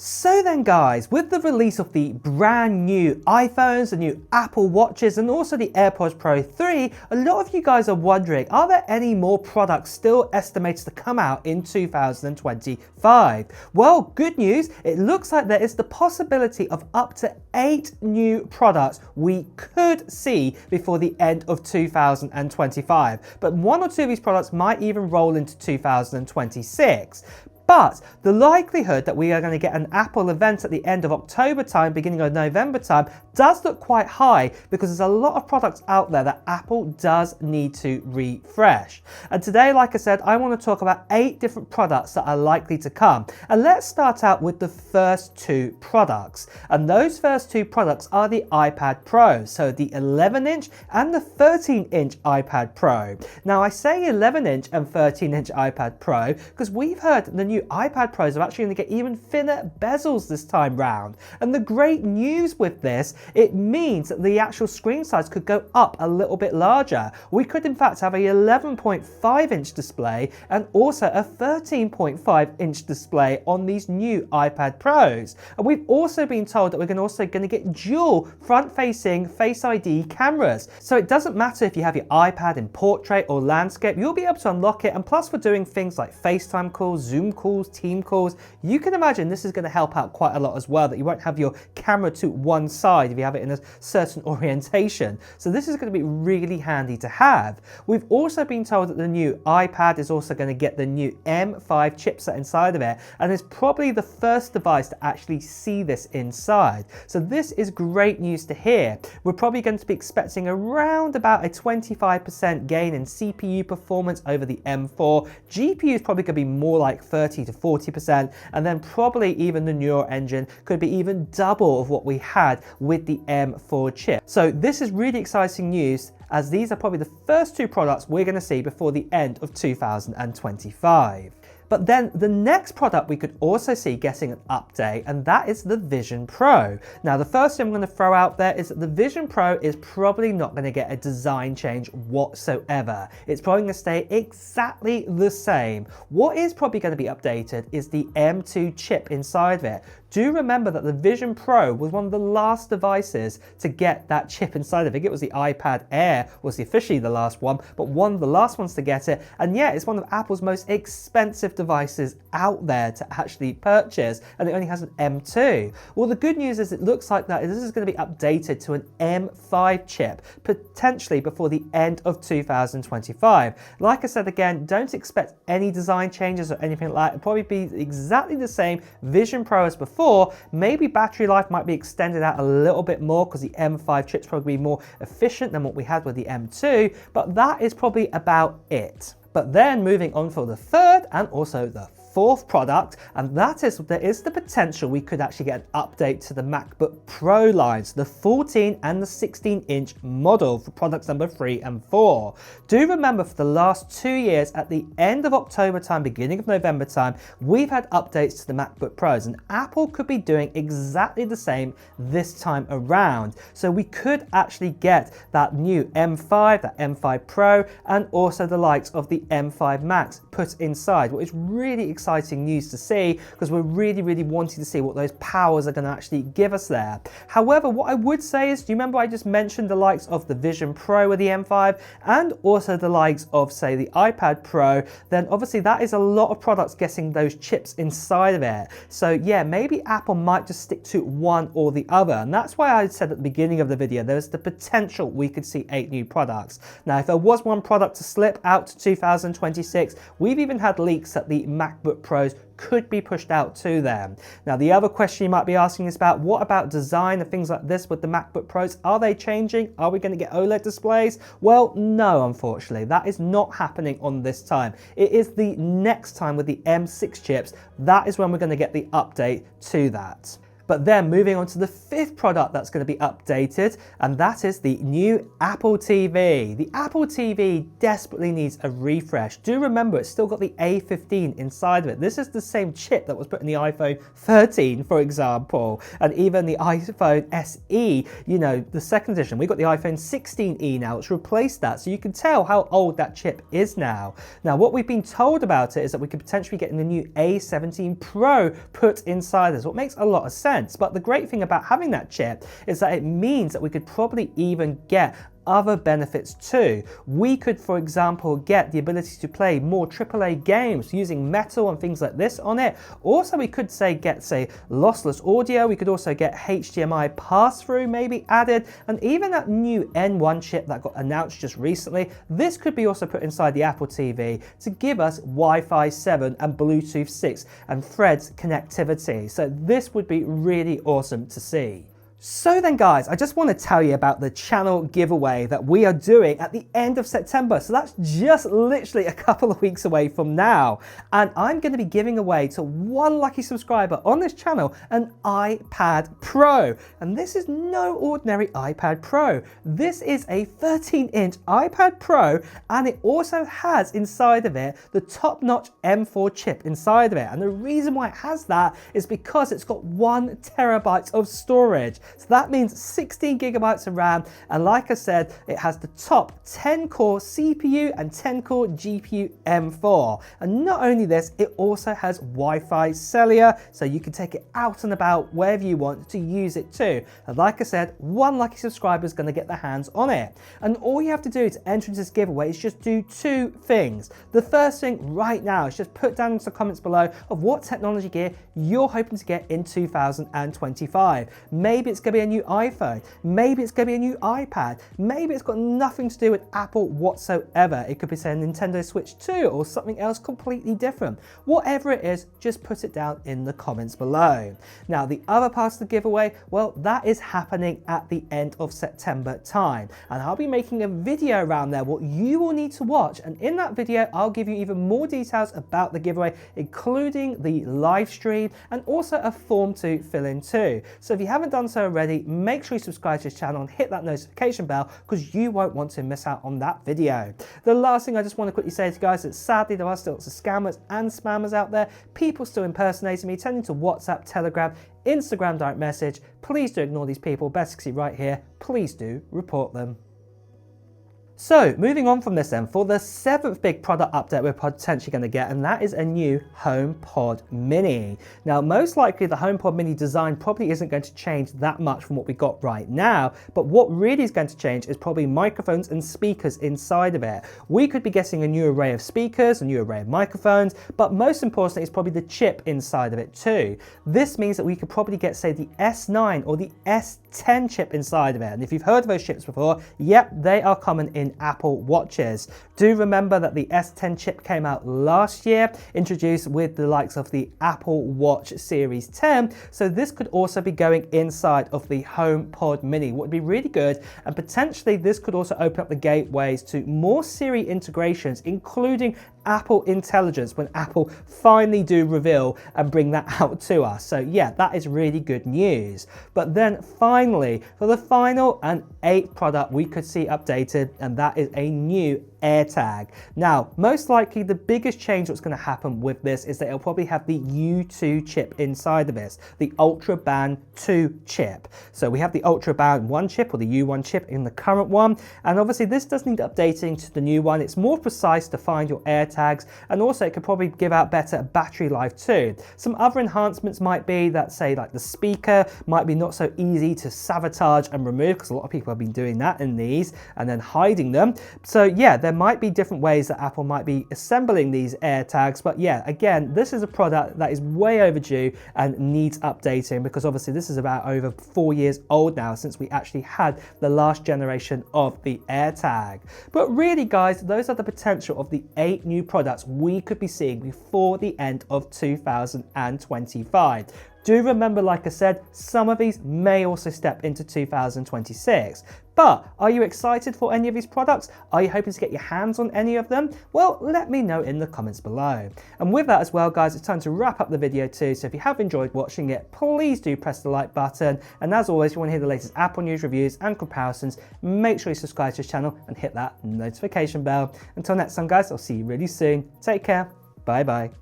So then guys, with the release of the brand new iPhones, the new Apple Watches and also the AirPods Pro 3, a lot of you guys are wondering, are there any more products still estimated to come out in 2025? Well, good news, it looks like there is the possibility of up to 8 new products we could see before the end of 2025. But one or two of these products might even roll into 2026. But the likelihood that we are going to get an Apple event at the end of October time, beginning of November time, does look quite high because there's a lot of products out there that Apple does need to refresh. And today, like I said, I want to talk about 8 different products that are likely to come. And let's start out with the first 2 products. And those first 2 products are the iPad Pro, so the 11-inch and the 13-inch iPad Pro. Now I say 11-inch and 13-inch iPad Pro because we've heard the new iPad Pros are actually going to get even thinner bezels this time round. And the great news with this, it means that the actual screen size could go up a little bit larger. We could in fact have a 11.5-inch display and also a 13.5-inch display on these new iPad Pros. And we've also been told that we're also going to get dual front-facing Face ID cameras. So it doesn't matter if you have your iPad in portrait or landscape, you'll be able to unlock it. And plus for doing things like FaceTime calls, Zoom calls, team calls, you can imagine this is going to help out quite a lot as well, that you won't have your camera to one side if you have it in a certain orientation. So this is going to be really handy to have. We've also been told that the new iPad is also going to get the new M5 chipset inside of it, and is probably the first device to actually see this inside. So this is great news to hear. We're probably going to be expecting around about a 25% gain in CPU performance over the M4. GPU is probably going to be more like 30 to 40%, and then probably even the neural engine could be even double of what we had with the M4 chip. So this is really exciting news, as these are probably the first 2 products we're going to see before the end of 2025. But then the next product we could also see getting an update, and that is the Vision Pro. Now the first thing I'm going to throw out there is that the Vision Pro is probably not going to get a design change whatsoever. It's probably going to stay exactly the same. What is probably going to be updated is the M2 chip inside of it. Do remember that the Vision Pro was one of the last devices to get that chip inside. I think it was the iPad Air was officially the last one, but one of the last ones to get it. And yeah, it's one of Apple's most expensive devices out there to actually purchase, and it only has an M2. Well, the good news is it looks like that this is going to be updated to an M5 chip, potentially before the end of 2025. Like I said again, don't expect any design changes or anything like that. It'll probably be exactly the same Vision Pro as before. Maybe battery life might be extended out a little bit more because the M5 chip's probably more efficient than what we had with the M2, but that is probably about it. But then moving on for the third and also the fourth product, and that is there is the potential we could actually get an update to the MacBook Pro lines, the 14 and the 16-inch model for products number 3 and 4. Do remember for the last 2 years, at the end of October time, beginning of November time, we've had updates to the MacBook Pros, and Apple could be doing exactly the same this time around. So we could actually get that new M5, that M5 Pro, and also the likes of the M5 Max put inside, which is really exciting news to see, because we're really wanting to see what those powers are going to actually give us there. However, what I would say is, do you remember I just mentioned the likes of the Vision Pro with the M5 and also the likes of, say, the iPad Pro? Then obviously that is a lot of products getting those chips inside of it. So yeah, maybe Apple might just stick to one or the other, and that's why I said at the beginning of the video there's the potential we could see 8 new products. Now if there was one product to slip out to 2026, we've even had leaks that the MacBook Pros could be pushed out to them. Now the other question you might be asking is about, what about design and things like this with the MacBook Pros? Are they changing? Are we going to get OLED displays? Well, no, unfortunately, that is not happening on this time. It is the next time with the M6 chips. That is when we're going to get the update to that. But then moving on to the fifth product that's going to be updated, and that is the new Apple TV. The Apple TV desperately needs a refresh. Do remember, it's still got the A15 inside of it. This is the same chip that was put in the iPhone 13, for example, and even the iPhone SE, you know, the second edition. We've got the iPhone 16e now, which replaced that, so you can tell how old that chip is now. Now, what we've been told about it is that we could potentially get the new A17 Pro put inside this, what makes a lot of sense. But the great thing about having that chip is that it means that we could probably even get other benefits too. We could, for example, get the ability to play more AAA games using metal and things like this on it. Also, we could get lossless audio. We could also get HDMI pass-through maybe added, and even that new N1 chip that got announced just recently. This could be also put inside the Apple TV to give us Wi-Fi 7 and Bluetooth 6 and Threads connectivity. So this would be really awesome to see. So then guys, I just want to tell you about the channel giveaway that we are doing at the end of September. So that's just literally a couple of weeks away from now. And I'm going to be giving away to one lucky subscriber on this channel an iPad Pro. And this is no ordinary iPad Pro. This is a 13-inch iPad Pro, and it also has inside of it the top-notch M4 chip inside of it. And the reason why it has that is because it's got 1 terabyte of storage. So that means 16 gigabytes of RAM, and like I said, it has the top 10-core CPU and 10-core GPU M4. And not only this, it also has Wi-Fi cellular, so you can take it out and about wherever you want to use it too. And like I said, one lucky subscriber is going to get their hands on it. And all you have to do to enter into this giveaway is just do 2 things. The first thing right now is just put down into the comments below of what technology gear you're hoping to get in 2025. Maybe it's going to be a new iPhone, maybe it's going to be a new iPad, maybe it's got nothing to do with Apple whatsoever. It could be, say, a Nintendo Switch 2 or something else completely different. Whatever it is, just put it down in the comments below. Now, the other part of the giveaway, well, that is happening at the end of September time, and I'll be making a video around there what you will need to watch, and in that video I'll give you even more details about the giveaway, including the live stream and also a form to fill in too. So if you haven't done so already, make sure you subscribe to this channel and hit that notification bell, because you won't want to miss out on that video. The last thing I just want to quickly say to you guys is sadly there are still lots of scammers and spammers out there, people still impersonating me, turning to WhatsApp, Telegram, Instagram direct message. Please do ignore these people, best to see right here, please do report them. So moving on from this then, for the 7th big product update we're potentially going to get, and that is a new HomePod Mini. Now, most likely the HomePod Mini design probably isn't going to change that much from what we got right now, but what really is going to change is probably microphones and speakers inside of it. We could be getting a new array of speakers, a new array of microphones, but most importantly, it's probably the chip inside of it too. This means that we could probably get, say, the S9 or the S10 chip inside of it. And if you've heard of those chips before, yep, they are common in Apple Watches. Do remember that the S10 chip came out last year, introduced with the likes of the Apple Watch Series 10. So this could also be going inside of the HomePod Mini, what would be really good. And potentially this could also open up the gateways to more Siri integrations, including Apple Intelligence, when Apple finally do reveal and bring that out to us. So yeah, that is really good news. But then finally, for the final and 8th product we could see updated, and that is a new AirTag. Now, most likely the biggest change that's going to happen with this is that it'll probably have the U2 chip inside of this, the Ultra Band 2 chip. So we have the Ultra Band 1 chip, or the U1 chip, in the current one, and obviously this does need updating to the new one. It's more precise to find your AirTags, and also it could probably give out better battery life too. Some other enhancements might be that, say, like the speaker might be not so easy to sabotage and remove, because a lot of people have been doing that in these and then hiding them. So yeah, there might be different ways that Apple might be assembling these AirTags, but yeah, again, this is a product that is way overdue and needs updating, because obviously this is about over 4 years old now since we actually had the last generation of the AirTag. But really guys, those are the potential of the 8 new products we could be seeing before the end of 2025. Do remember, like I said, some of these may also step into 2026. But are you excited for any of these products? Are you hoping to get your hands on any of them? Well, let me know in the comments below. And with that as well, guys, it's time to wrap up the video too. So if you have enjoyed watching it, please do press the like button. And as always, if you want to hear the latest Apple news, reviews and comparisons, make sure you subscribe to this channel and hit that notification bell. Until next time, guys, I'll see you really soon. Take care. Bye bye.